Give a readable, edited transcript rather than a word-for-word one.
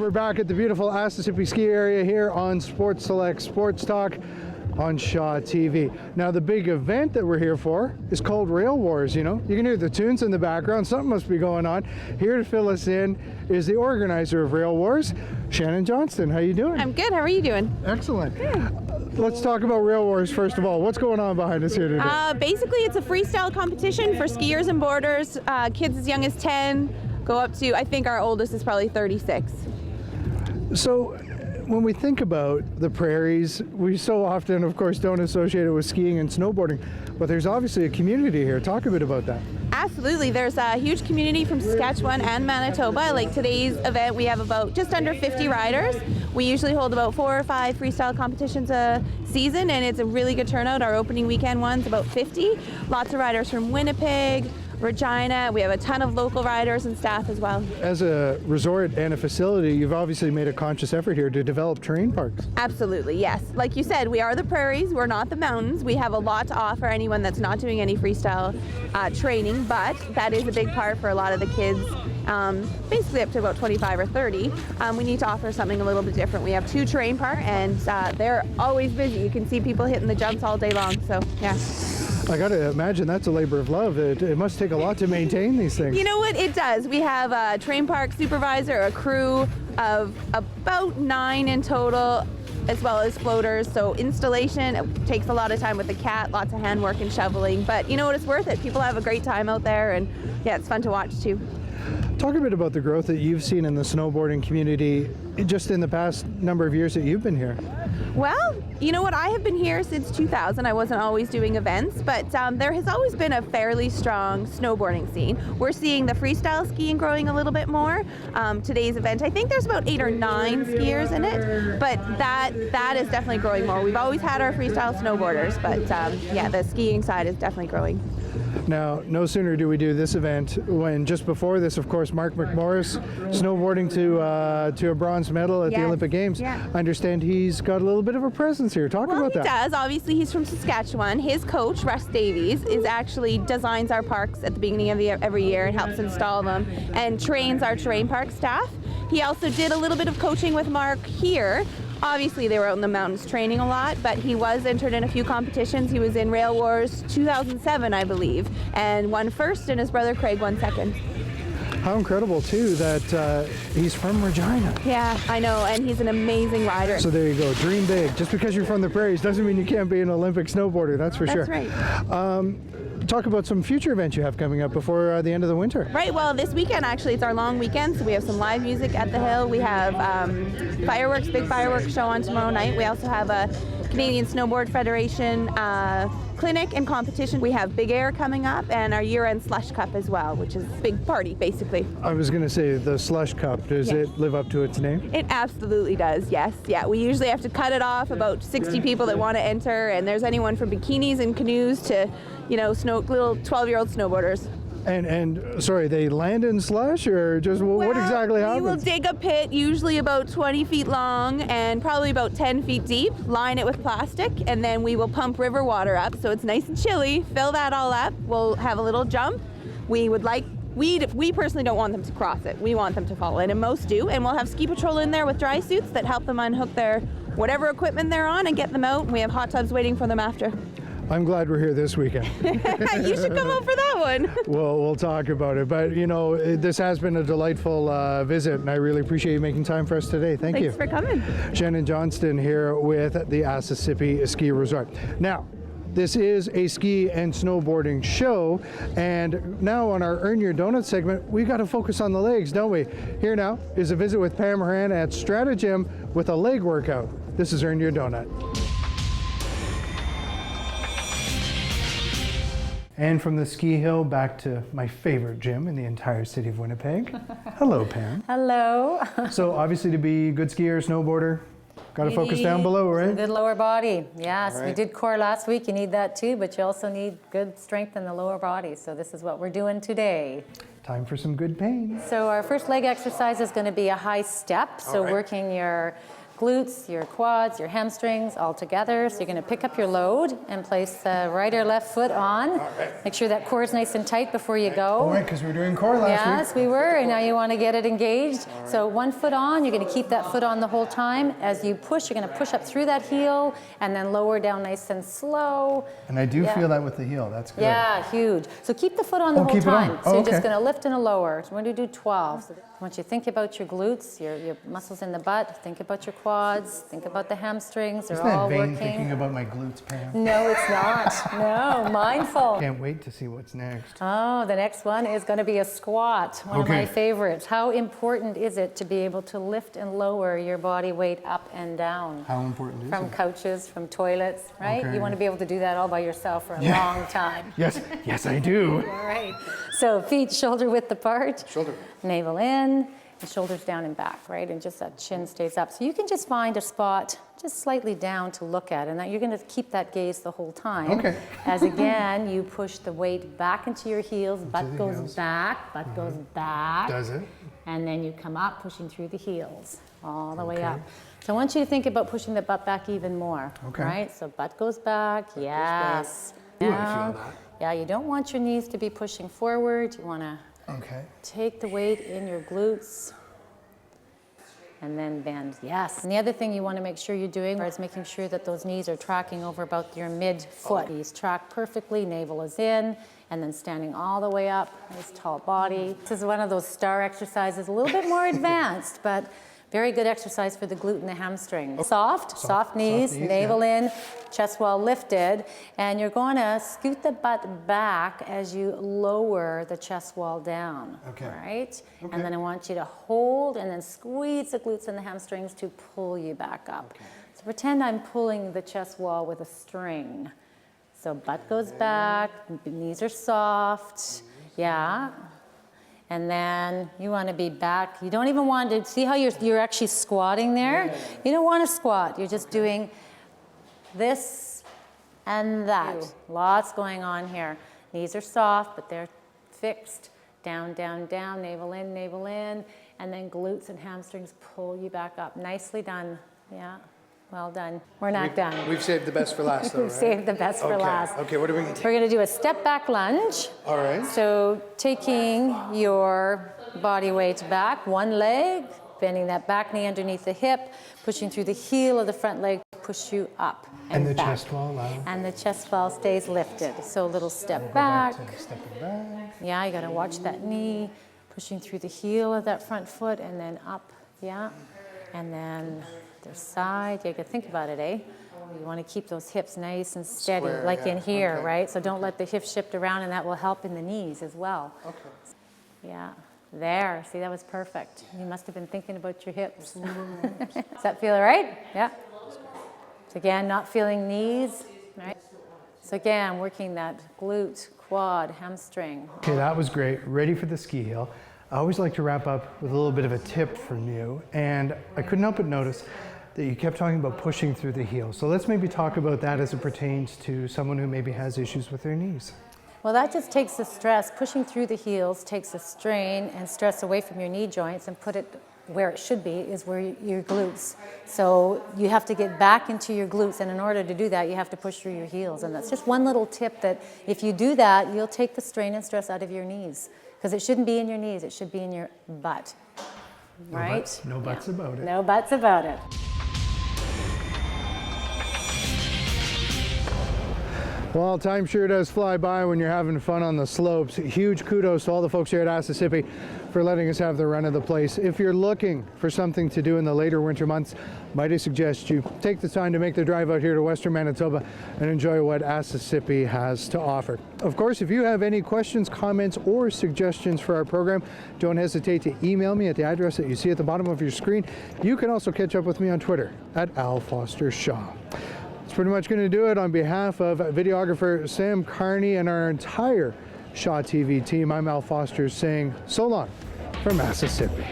And we're back at the beautiful Asessippi Ski Area here on Sports Select Sports Talk on Shaw TV. Now the big event that we're here for is called Rail Wars. You know, you can hear the tunes in the background, something must be going on. Here to fill us in is the organizer of Rail Wars, Shannon Johnston. How you doing? I'm good, how are you doing? Excellent. Good. Let's talk about Rail Wars first of all. What's going on behind us here today? Basically it's a freestyle competition for skiers and boarders, kids as young as 10, go up to, I think our oldest is probably 36. So when we think about the prairies, we so often, of course, don't associate it with skiing and snowboarding, but there's obviously a community here. Talk a bit about that. Absolutely. There's a huge community from Saskatchewan and Manitoba. Like today's event, we have about just under 50 riders. We usually hold about 4 or 5 freestyle competitions a season, and it's a really good turnout. Our opening weekend one's about 50. Lots of riders from Winnipeg, Regina. We have a ton of local riders and staff as well. As a resort and a facility, you've obviously made a conscious effort here to develop terrain parks. Absolutely, yes. Like you said, we are the prairies, we're not the mountains. We have a lot to offer anyone that's not doing any freestyle training, but that is a big part for a lot of the kids, basically up to about 25 or 30. We need to offer something a little bit different. We have 2 terrain parks, and they're always busy. You can see people hitting the jumps all day long, so yeah. I got to imagine that's a labor of love. It must take a lot to maintain these things. You know what? It does. We have a train park supervisor, a crew of about 9 in total, as well as floaters. So installation, it takes a lot of time with the cat, lots of handwork and shoveling. But you know what? It's worth it. People have a great time out there, and yeah, it's fun to watch too. Talk a bit about the growth that you've seen in the snowboarding community just in the past number of years that you've been here. Well, you know what, I have been here since 2000. I wasn't always doing events, but there has always been a fairly strong snowboarding scene. We're seeing the freestyle skiing growing a little bit more. Today's event, I think there's about 8 or 9 skiers in it, but that is definitely growing more. We've always had our freestyle snowboarders, but yeah, the skiing side is definitely growing. Now, no sooner do we do this event when just before this, of course, Mark McMorris snowboarding to a bronze medal at the Olympic Games. Yeah. I understand he's got a little bit of a presence here. Talk about that. He does. Obviously, he's from Saskatchewan. His coach, Russ Davies, is actually designs our parks at the beginning of every year and helps install them and trains our terrain park staff. He also did a little bit of coaching with Mark here. Obviously, they were out in the mountains training a lot, but he was entered in a few competitions. He was in Rail Wars 2007, I believe, and won first, and his brother Craig won second. How incredible, too, that he's from Regina. Yeah, I know, and he's an amazing rider. So there you go, dream big. Just because you're from the prairies doesn't mean you can't be an Olympic snowboarder, that's for sure. That's right. Talk about some future events you have coming up before the end of the winter. Right, well, this weekend actually it's our long weekend, so we have some live music at the Hill. We have fireworks, big fireworks show on tomorrow night. We also have a Canadian Snowboard Federation clinic and competition. We have Big Air coming up and our year-end slush cup as well, which is a big party basically. I was going to say the slush cup, does it live up to its name? It absolutely does, yes. Yeah, we usually have to cut it off, about 60 people that want to enter, and there's anyone from bikinis and canoes to, you know, little 12-year-old snowboarders. And sorry, they land in slush or just what exactly happens? We will dig a pit, usually about 20 feet long and probably about 10 feet deep, line it with plastic, and then we will pump river water up so it's nice and chilly, fill that all up, we'll have a little jump. We personally don't want them to cross it. We want them to fall in, and most do, and we'll have ski patrol in there with dry suits that help them unhook their whatever equipment they're on and get them out, and we have hot tubs waiting for them after. I'm glad we're here this weekend. You should come out for that one. Well, we'll talk about it. But, you know, this has been a delightful visit, and I really appreciate you making time for us today. Thanks you. Thanks for coming. Shannon Johnston here with the Asessippi Ski Resort. Now, this is a ski and snowboarding show, and now on our Earn Your Donut segment, we got to focus on the legs, don't we? Here now is a visit with Pam Moran at Strategym with a leg workout. This is Earn Your Donut. And from the ski hill back to my favorite gym in the entire city of Winnipeg. Hello, Pam. Hello. So obviously to be a good skier, snowboarder, got to focus down below, right? Good lower body. Yes, right. We did core last week. You need that too, but you also need good strength in the lower body. So this is what we're doing today. Time for some good pain. So our first leg exercise is going to be a high step. So working your glutes, your quads, your hamstrings all together. So you're going to pick up your load and place the right or left foot on. Make sure that core is nice and tight before you go. Oh, right, because we were doing core last week. Yes, we were, and now you want to get it engaged. So one foot on, you're going to keep that foot on the whole time. As you push, you're going to push up through that heel and then lower down nice and slow. And I do feel that with the heel. That's good. Yeah, huge. So keep the foot on the whole keep it time. on. So you're Okay. just going to lift and a lower. So we're going to do 12. So once you think about your glutes, your muscles in the butt, think about your quads, think about the hamstrings. They're Isn't that all vain working. thinking about my glutes, Pam? No, it's not. No, mindful. Can't wait to see what's next. Oh, the next one is going to be a squat, one of my Okay. favorites. How important is it to be able to lift and lower your body weight up and down? How important is From it? couches, from toilets, right? Okay. You want to be able to do that all by yourself for a long time. Yes, yes, I do. All right. So feet shoulder width apart. Shoulder. Navel in, and shoulders down and back, right? And just that chin stays up. So you can just find a spot just slightly down to look at, and that you're going to keep that gaze the whole time. Okay. As again, you push the weight back into your heels, butt the goes heels. back, butt goes back. Does it? And then you come up, pushing through the heels, all the way up. So I want you to think about pushing the butt back even more, Okay. right? So butt goes back, yes. Ooh, I feel Down. that. Yeah, you don't want your knees to be pushing forward. You want to Okay. take the weight in your glutes and then bend. Yes. And the other thing you want to make sure you're doing is making sure that those knees are tracking over about your mid-foot. Knees track perfectly, navel is in, and then standing all the way up, nice tall body. This is one of those star exercises, a little bit more advanced, but very good exercise for the glute and the hamstring. Soft knees, navel in, chest wall lifted, and you're going to scoot the butt back as you lower the chest wall down. Okay. Right? And then I want you to hold and then squeeze the glutes and the hamstrings to pull you back up. So pretend I'm pulling the chest wall with a string. So butt goes back, knees are soft, yeah. And then you want to be back. You don't even want to, see how you're actually squatting there? You don't want to squat. You're just doing this and that. Lots going on here. Knees are soft, but they're fixed. Down, down, down, navel in, and then glutes and hamstrings pull you back up. Nicely done, yeah. Well done. We're not done. We've saved the best for last, though, We've right? saved the best for last. Okay, what are we going to do? We're going to do a step back lunge. All right. So taking your body weight back, one leg, bending that back knee underneath the hip, pushing through the heel of the front leg, push you up And the back. chest wall out. And the chest wall stays lifted. So a little step Go back. to stepping back. Yeah, you got to watch that knee, pushing through the heel of that front foot and then up, yeah. And then the side, you got to think about it, eh? You want to keep those hips nice and steady, Square, like yeah. in here, Okay. right? So don't let the hips shift around, and that will help in the knees as well. Okay. Yeah, there, see, that was perfect. You must have been thinking about your hips. Does that feel all right? Yeah. So again, not feeling knees, right? So again, working that glute, quad, hamstring. Okay, that was great. Ready for the ski hill. I always like to wrap up with a little bit of a tip from you, and I couldn't help but notice that you kept talking about pushing through the heel. So let's maybe talk about that as it pertains to someone who maybe has issues with their knees. Well, that just takes the stress. Pushing through the heels takes the strain and stress away from your knee joints and put it where it should be, is where your glutes. So you have to get back into your glutes, and in order to do that, you have to push through your heels. And that's just one little tip that if you do that, you'll take the strain and stress out of your knees. Because it shouldn't be in your knees, it should be in your butt. Right? No buts about it. No buts about it. Well, time sure does fly by when you're having fun on the slopes. Huge kudos to all the folks here at Asessippi for letting us have the run of the place. If you're looking for something to do in the later winter months, might I suggest you take the time to make the drive out here to Western Manitoba and enjoy what Asessippi has to offer. Of course, if you have any questions, comments, or suggestions for our program, don't hesitate to email me at the address that you see at the bottom of your screen. You can also catch up with me on Twitter at Al Foster Shaw. That's pretty much going to do it. On behalf of videographer Sam Carney and our entire Shaw TV team, I'm Al Foster saying so long from Asessippi.